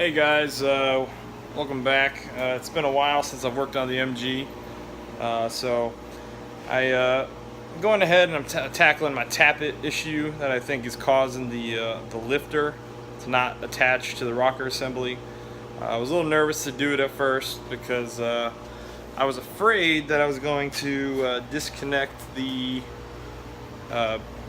Hey guys, welcome back. It's been a while since I've worked on the MG, so I'm going ahead and I'm tackling my tappet issue that I think is causing the lifter to not attach to the rocker assembly. I was a little nervous to do it at first because I was afraid that I was going to disconnect the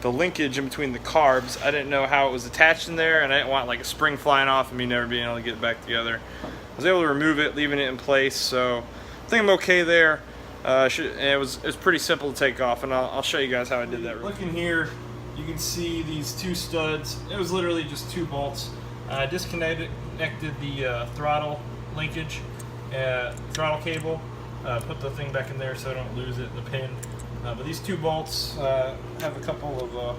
linkage in between the carbs. I didn't know how it was attached in there, and I didn't want like a spring flying off and me never being able to get it back together. I was able to remove it, leaving it in place, so I think I'm okay there. It was pretty simple to take off, and I'll show you guys how I did that. Looking here, you can see these two studs. It was literally just two bolts. I disconnected the throttle linkage, throttle cable, put the thing back in there so I don't lose it, the pin. But these two bolts have a couple of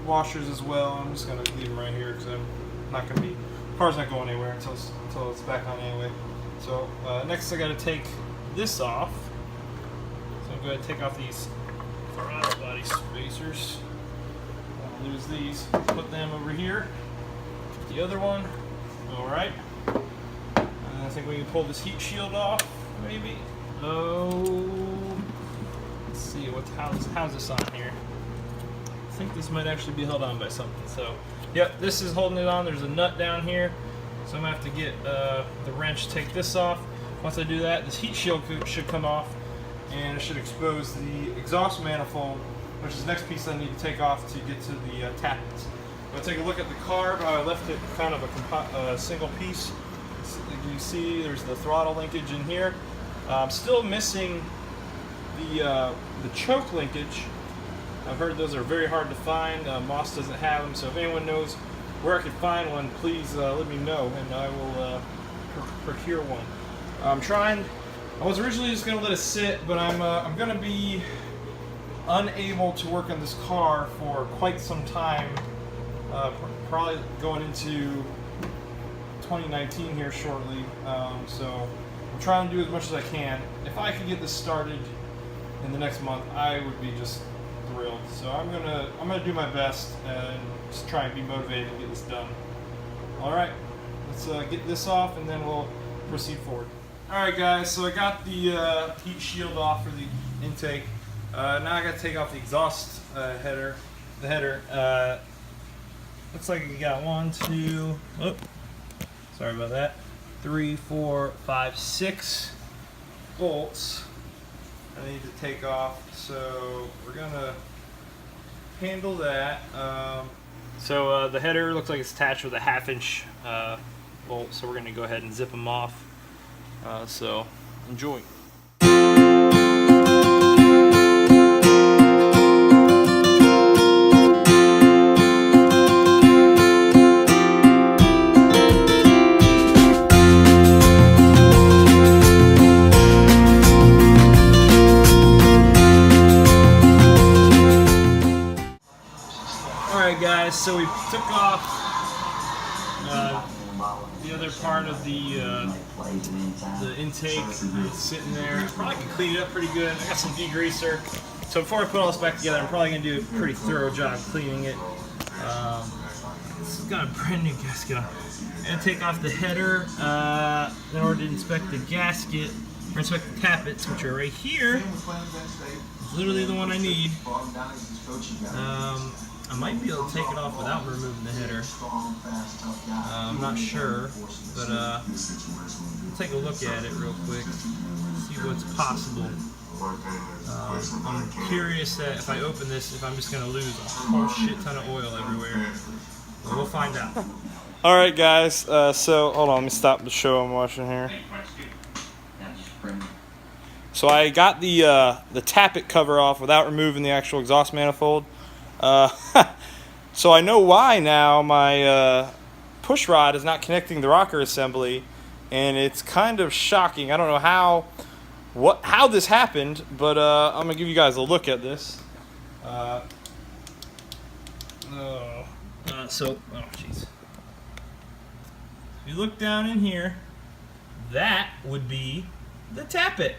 washers as well. I'm just going to leave them right here because I'm not going to be, the car's not going anywhere until it's back on anyway. So next I got to take this off. So I'm going to take off these throttle body spacers. I'll lose these, put them over here. The other one, alright. And I think we can pull this heat shield off, maybe. Let's see, how's this on here? I think this might actually be held on by something. So, yep, this is holding it on. There's a nut down here, so I'm gonna have to get the wrench to take this off. Once I do that, this heat shield should come off, and it should expose the exhaust manifold, which is the next piece I need to take off to get to the tappets. I'm gonna take a look at the carb. I left it kind of a single piece. So you see, there's the throttle linkage in here. I'm still missing the choke linkage. I've heard those are very hard to find. Moss doesn't have them, so if anyone knows where I can find one, please let me know, and I will procure one. I was originally just going to let it sit, but I'm going to be unable to work on this car for quite some time, probably going into 2019 here shortly, so I'm trying to do as much as I can. If I could get this started in the next month, I would be just thrilled. So I'm gonna do my best and just try and be motivated to get this done. All right, let's get this off and then we'll proceed forward. All right, guys. So I got the heat shield off for the intake. Now I got to take off the exhaust header. The header. Looks like you got 1, 2. Oh, sorry about that. 3, 4, 5, 6 bolts I need to take off, so we're gonna handle that. So the header looks like it's attached with a 1/2 inch bolt, so we're gonna go ahead and zip them off. So enjoy. Guys, so we took off the other part of the intake. It's sitting there. I probably can clean it up pretty good. I got some degreaser. So before I put all this back together, I'm probably going to do a pretty thorough job cleaning it. This has got a brand new gasket on. I'm going to take off the header in order to inspect the gasket, or inspect the tappets, which are right here. It's literally the one I need. I might be able to take it off without removing the header. I'm not sure, but we'll take a look at it real quick, see what's possible. I'm curious that if I open this, if I'm just going to lose a whole shit ton of oil everywhere. But we'll find out. Alright guys, so hold on, let me stop the show I'm watching here. So I got the tappet cover off without removing the actual exhaust manifold. So I know why now my push rod is not connecting the rocker assembly, and it's kind of shocking. I don't know how this happened, but I'm gonna give you guys a look at this. Oh jeez. If you look down in here, that would be the tappet,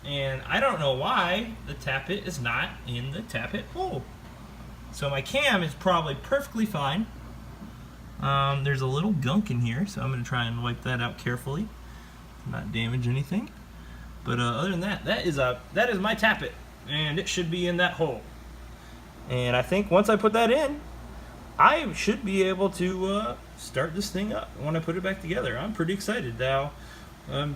and I don't know why the tappet is not in the tappet hole. So my cam is probably perfectly fine. There's a little gunk in here, so I'm going to try and wipe that out carefully, not damage anything. But other than that, that is my tappet, and it should be in that hole. And I think once I put that in, I should be able to start this thing up when I put it back together. I'm pretty excited now. I'm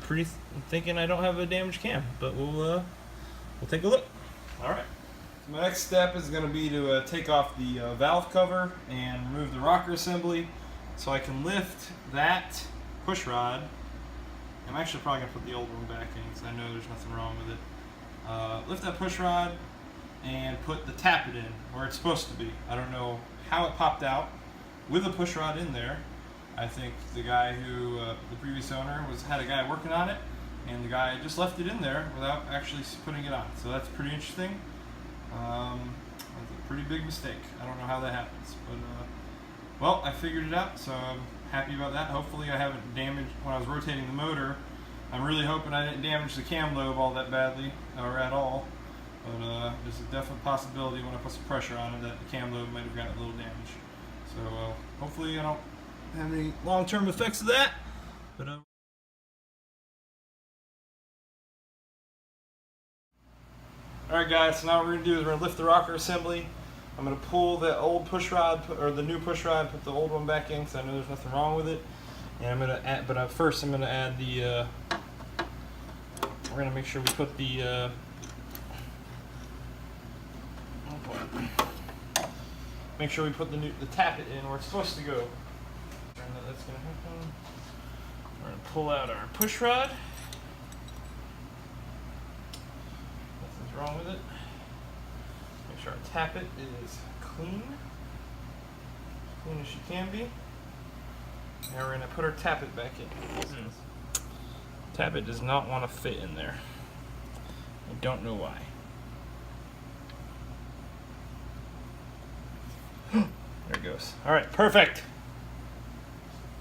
thinking I don't have a damaged cam, but we'll take a look. All right. So my next step is going to be to take off the valve cover and remove the rocker assembly, so I can lift that push rod. I'm actually probably going to put the old one back in because I know there's nothing wrong with it. Lift that push rod and put the tappet in where it's supposed to be. I don't know how it popped out with a push rod in there. I think the guy who, the previous owner, had a guy working on it, and the guy just left it in there without actually putting it on. So that's pretty interesting. That's a pretty big mistake. I don't know how that happens, but well, I figured it out, so I'm happy about that. Hopefully I haven't damaged, when I was rotating the motor, I'm really hoping I didn't damage the cam lobe all that badly, or at all. But there's a definite possibility when I put some pressure on it that the cam lobe might have gotten a little damage. So hopefully I don't have any long-term effects of that. But alright guys, so now what we're going to do is we're going to lift the rocker assembly. I'm going to pull the old push rod, or the new push rod, put the old one back in because I know there's nothing wrong with it. And I'm going to add, but first I'm going to add the, we're going to make sure we put the, make sure we put the tappet in where it's supposed to go. That's going to happen. We're going to pull out our push rod. Nothing's wrong with it. Make sure our tappet is clean as she can be. Now we're going to put our tappet back in. Tappet does not want to fit in there. I don't know why. There it goes. Alright, perfect.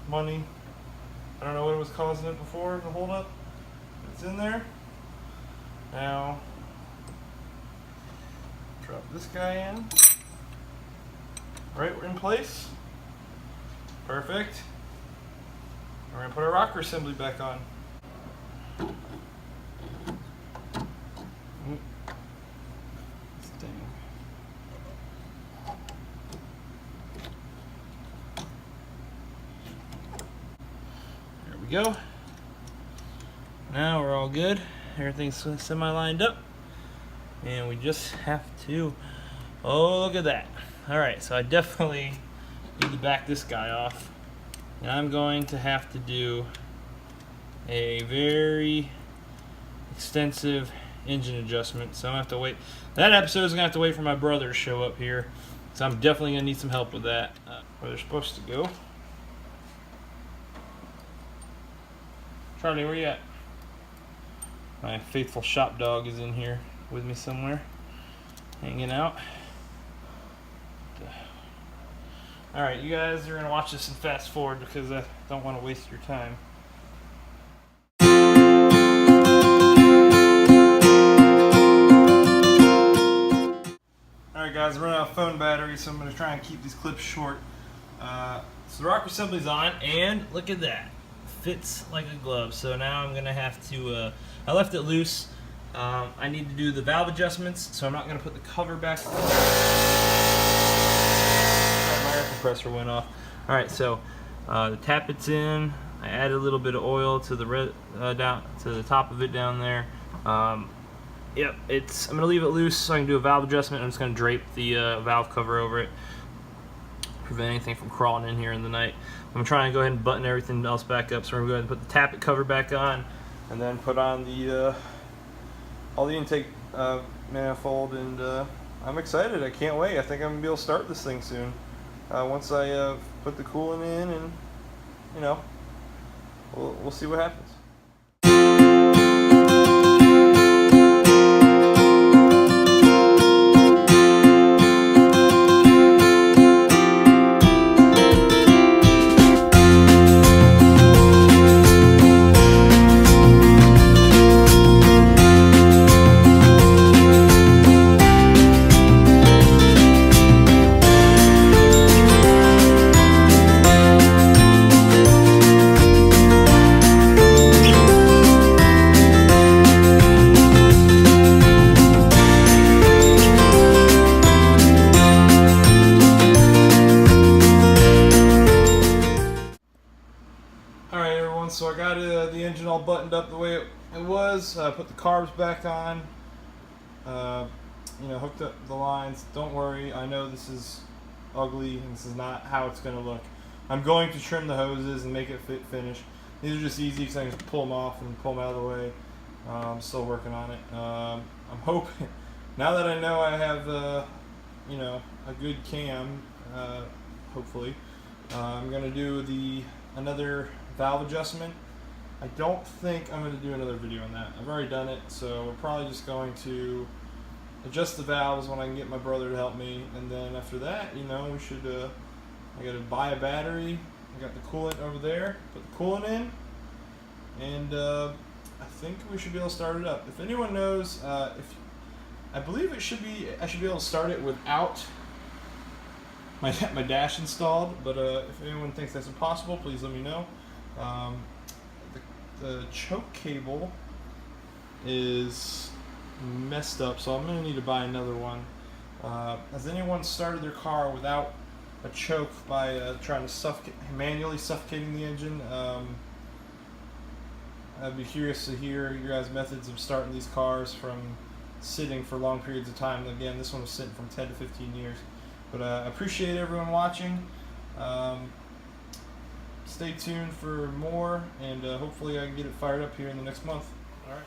Money. I don't know what was causing it before to hold up. It's in there. Now, drop this guy in. Right, we're in place. Perfect. We're going to put our rocker assembly back on. There we go. Now we're all good. Everything's semi-lined up. And we just have to, oh, look at that. All right, so I definitely need to back this guy off. And I'm going to have to do a very extensive engine adjustment. So I'm gonna have to wait. That episode's gonna have to wait for my brother to show up here. So I'm definitely gonna need some help with that. Where they're supposed to go. Charlie, where you at? My faithful shop dog is in here with me somewhere, hanging out. Alright, you guys are going to watch this and fast forward because I don't want to waste your time. Alright guys, I'm running out of phone battery, so I'm going to try and keep these clips short. So the rocker assembly's on, and look at that. Fits like a glove. So now I'm going to have to, I left it loose. I need to do the valve adjustments, so I'm not going to put the cover back. My air compressor went off. Alright, so the tappet's in. I added a little bit of oil to the down to the top of it down there. Yep, I'm going to leave it loose so I can do a valve adjustment. I'm just going to drape the valve cover over it, prevent anything from crawling in here in the night. I'm trying to go ahead and button everything else back up, so we're going to go ahead and put the tappet cover back on, and then put on the all the intake manifold, and I'm excited. I can't wait. I think I'm going to be able to start this thing soon. Once I put the coolant in, and you know, we'll see what happens. engine all buttoned up the way it was. Put the carbs back on. You know, hooked up the lines. Don't worry, I know this is ugly and this is not how it's going to look. I'm going to trim the hoses and make it fit finish. These are just easy because I can just pull them off and pull them out of the way. I'm still working on it. I'm hoping, now that I know I have, you know, a good cam, hopefully, I'm going to do another valve adjustment. I don't think I'm going to do another video on that. I've already done it, so we're probably just going to adjust the valves when I can get my brother to help me, and then after that, you know, we should, I got to buy a battery. I got the coolant over there, put the coolant in, and I think we should be able to start it up. If anyone knows, I believe I should be able to start it without my dash installed, but if anyone thinks that's impossible, please let me know. The choke cable is messed up, so I'm going to need to buy another one. Has anyone started their car without a choke by trying to manually suffocating the engine? I'd be curious to hear your guys' methods of starting these cars from sitting for long periods of time. Again, this one was sitting from 10 to 15 years. But I appreciate everyone watching. Stay tuned for more, and hopefully I can get it fired up here in the next month. All right.